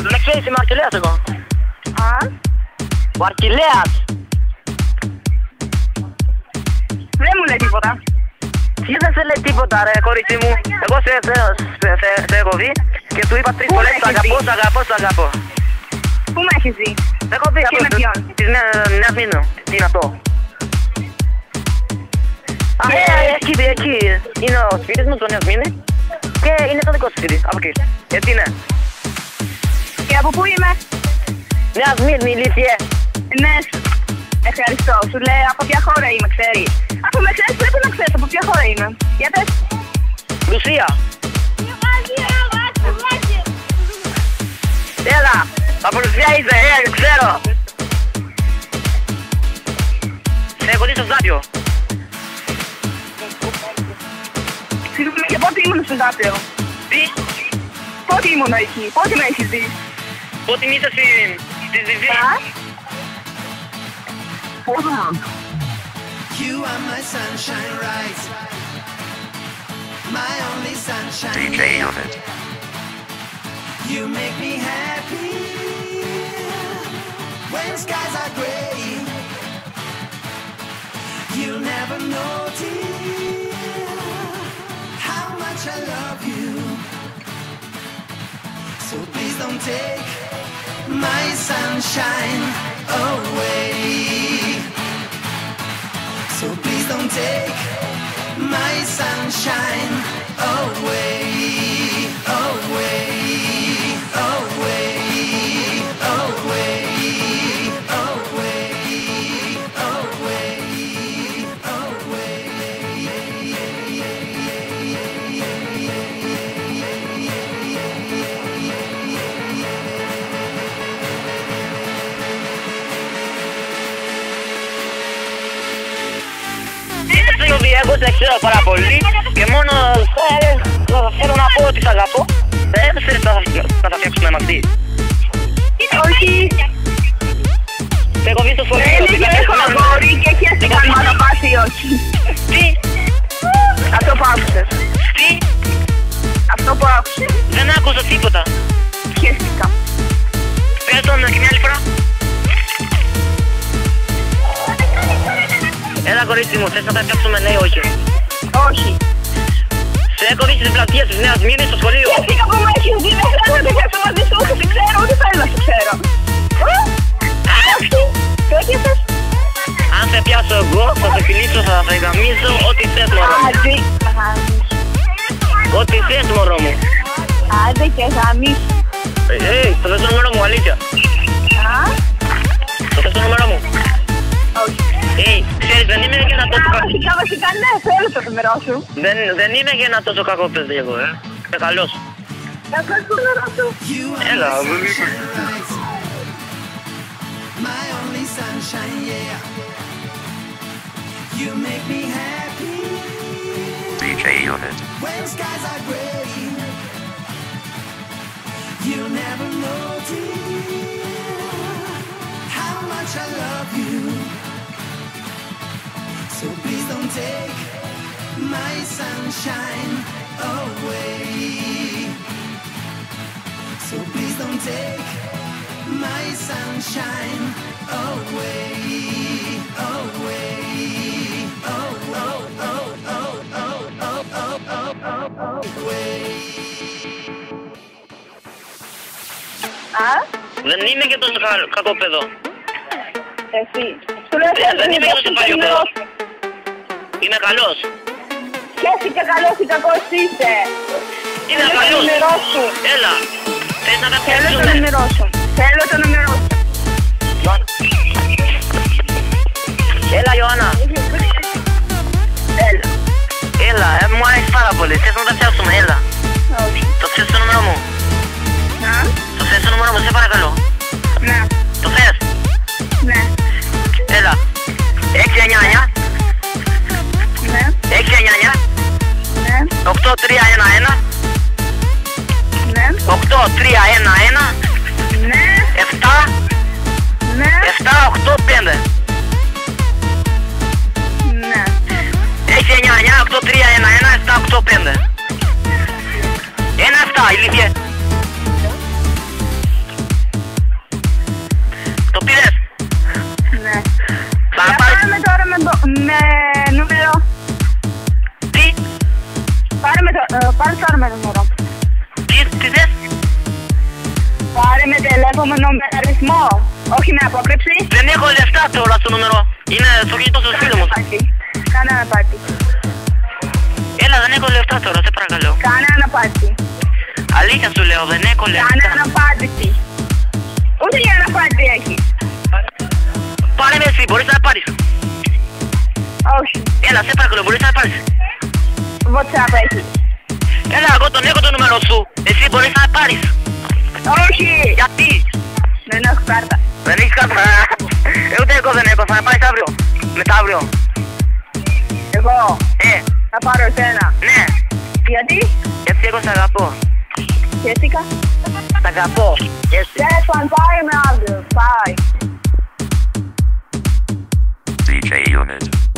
Με ξέρεις, είμαι ο Αρχιλέας εγώ. Α, Ο Αρχιλέας. δεν μου λέει τίποτα. Τι δεν σε λέει τίποτα ρε κορίτσι μου. Εγώ σε έχω δει και του είπα 3 φορές σ' αγαπώ, σ' αγαπώ, σ' αγαπώ. Πού με έχεις δει? Σε έχω δει Και με ποιον? της Νέας Μήνου. Τι είναι αυτό? Α, εκεί. Είναι ο σπίτης μου, το Νέας Μήνη. Και είναι το δικό σου σπίτι, από εκεί. Γιατί είναι? Και από πού είμαι? Νέας Μήνη, ηλίθιε. Ναι, ευχαριστώ. Σου λέει από ποια χώρα είμαι, ξέρεις. Αφού με ξέρεις πρέπει να ξέρεις από ποια χώρα είμαι. Για πες. Λουσία. Έλα, από Λουσία είσαι, ξέρω. Σε έχω δει στο Ζάπιο. Συγγνώμη, και πότε ήμουν στο Ζάπιο? Τι? Πότε ήμουν εκεί, πότε με έχεις δει? Πότε είσαι στη Ζιβή. You are my sunshine, right? My only sunshine. DJ Unit. You make me happy when skies are gray. You never know, dear, how much I love you. So please don't take my sunshine away. So please don't take my sunshine away, away, away, away, away, away, Εγώ σε ξέρω πάρα πολύ και μόνο θέλω να πω ότι σ' αγαπώ. Δεν θέλεις να τα φτιάξουμε μαζί. Όχι. Σε έχω δει στο σχολείο. Έχω αγόρι και χαίρεστηκα αν το πας ή όχι. Τι? Αυτό που άκουσες. Τι? Αυτό που άκουσες. Δεν άκουσα τίποτα. Χαίρεστηκα. Πες τον και μια άλλη φορά. Έλα κορίτσι μου, θες να τα φτιάξουμε ναι ή όχι? Όχι. Σε έχω δει στις πλατείες της Νέας Μήνης στο σχολείο. Χαίρεστηκα που με έχεις δει, δεν θέλω να το φτιάξω μαζί σου, ούτε σε ξέρω, ούτε θέλω να σε ξέρω. Τι έκαισες? Αν σε πιάσω εγώ, θα σε φιλήσω, θα σε γαμίσω, ό,τι θες μωρό μου. Άντε. Ό,τι θες μωρό μου. Άντε και γαμίσου. Το θες το νούμερο μου, αλήθεια. Α, Το θες το νούμερο μου. όχι. Ξέρεις, δεν είμαι για να τόσο κακό. Βασικά, ναι, θέλω το νούμερό σου. Δεν είμαι για να τόσο κακό παιδί εγώ, Είμαι καλός. Να κάνω το νούμερό σου. You are Έλα, my sunshine, right? My only sunshine, yeah. You make me happy DJ Unit. when skies are gray. You never know, dear, how much I love you. So please don't take my sunshine away. So please don't take my sunshine away, away, oh, oh, oh, oh, oh, oh, oh, oh, oh, away. Α, Δεν είμαι και τόσο κακό παιδό. εσύ. Σου λέω Δεν είμαι και τόσο παλιό παιδό. Είμαι καλός. Χαίρεστηκα καλός ή κακός είσαι. Είμαι Θέλω το καλός. νούμερό σου. Έλα. Θες να τα Θέλω το φτιάξουμε. νούμερό σου. Θέλω το νούμερό σου. Έλα Ιωάννα. Έλα. Έλα, μου αρέσει πάρα πολύ. Θες να τα φτιάξουμε, έλα. Όχι. Το θες το νούμερο μου. Να. Το θες το νούμερο μου, σε παρακαλώ. Να. Το θες. Ναι. Έλα. 699. Ναι. 699. Ναι. 8311. Ναι. 8311. Ναι. 7. Ναι. 785. Ναι. 699 8311 785. 1-7, ηλίθιε. τηλέφωνο με αριθμό, όχι με απόκρυψη. Δεν έχω λεφτά τώρα στο νούμερο. Είναι στο κινητό στο φίλο μου. Κάνε ένα πάρτι. Έλα, δεν έχω λεφτά τώρα, σε παρακαλώ. Κάνε ένα πάρτι. Αλήθεια σου λέω, δεν έχω Κάνε λεφτά. ένα πάρτι. Ούτε για ένα πάρτι έχει. Πάρε με εσύ, μπορείς να πάρεις. Όχι. Έλα, σε παρακαλώ, μπορείς να πάρεις. WhatsApp έχει. Έλα, εγώ τον έχω το νούμερο σου. Εσύ μπορείς να πάρεις. Όχι. Γιατί. Δεν έχω κάρτα. Δεν έχεις κάρτα. Ούτε εγώ δεν έχω, θα πάρεις αύριο. Μεθαύριο. Εγώ. Θα πάρω εσένα. Ναι. Γιατί. Γιατί εγώ σ' αγαπώ. Σχέθηκα. Σ' αγαπώ. Έτσι. Στέφαν, πάρε με αύριο. Bye. DJ Unit.